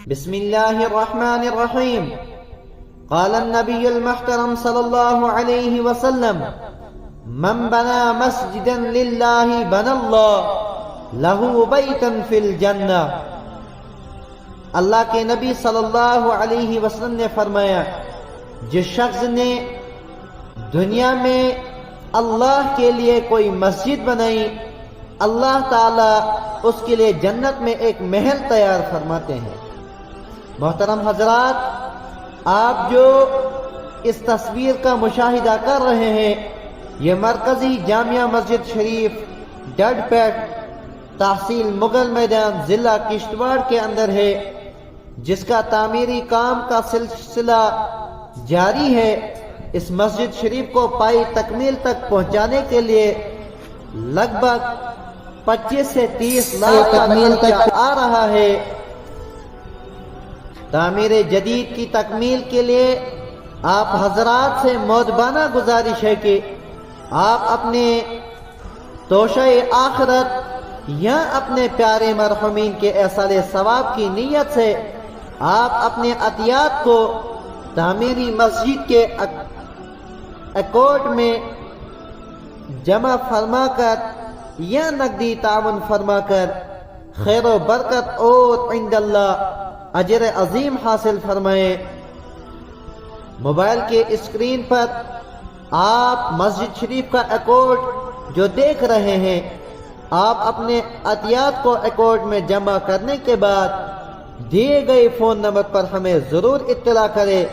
بسم الله الرحمن الرحيم. قال النبي المحترم صلى الله عليه وسلم: من بنى مسجدا لله بنى الله له بيتا في الجنة. اللہ کے نبی صلی اللہ علیہ وسلم نے فرمایا، جس شخص نے دنیا میں اللہ کے لیے کوئی مسجد بنائی، اللہ تعالیٰ اس کے لیے جنت میں ایک محل تیار فرماتے ہیں۔ محترم حضرات، آپ جو اس تصویر کا مشاہدہ کر رہے ہیں، یہ مرکزی جامعہ مسجد شریف ڈڈ پیٹ تحصیل مغل میدان ضلع کشتواڑ کے اندر ہے، جس کا تعمیری کام کا سلسلہ جاری ہے۔ اس مسجد شریف کو پائی تکمیل تک پہنچانے کے لیے لگ بھگ 25 سے 30 لاکھ تکمیل تک آ رہا ہے۔ تعمیر جدید کی تکمیل کے لیے آپ حضرات سے مؤدبانہ گزارش ہے کہ آپ اپنے توشہ آخرت یا اپنے پیارے مرحومین کے ایصال ثواب کی نیت سے آپ اپنے عطیات کو تعمیری مسجد کے اکاؤنٹ میں جمع فرما کر یا نقدی تعاون فرما کر خیر و برکت اور عند اللہ اجر عظیم حاصل فرمائیں۔ موبائل کے اسکرین پر آپ مسجد شریف کا اکاؤنٹ جو دیکھ رہے ہیں، آپ اپنے عطیات کو اکاؤنٹ میں جمع کرنے کے بعد دیے گئے فون نمبر پر ہمیں ضرور اطلاع کریں۔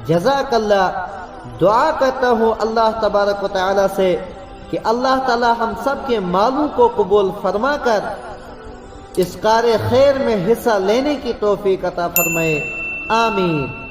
جزاک اللہ۔ دعا کرتا ہوں اللہ تبارک و تعالی سے کہ اللہ تعالی ہم سب کے مالوں کو قبول فرما کر اس کار خیر میں حصہ لینے کی توفیق عطا فرمائے۔ آمین۔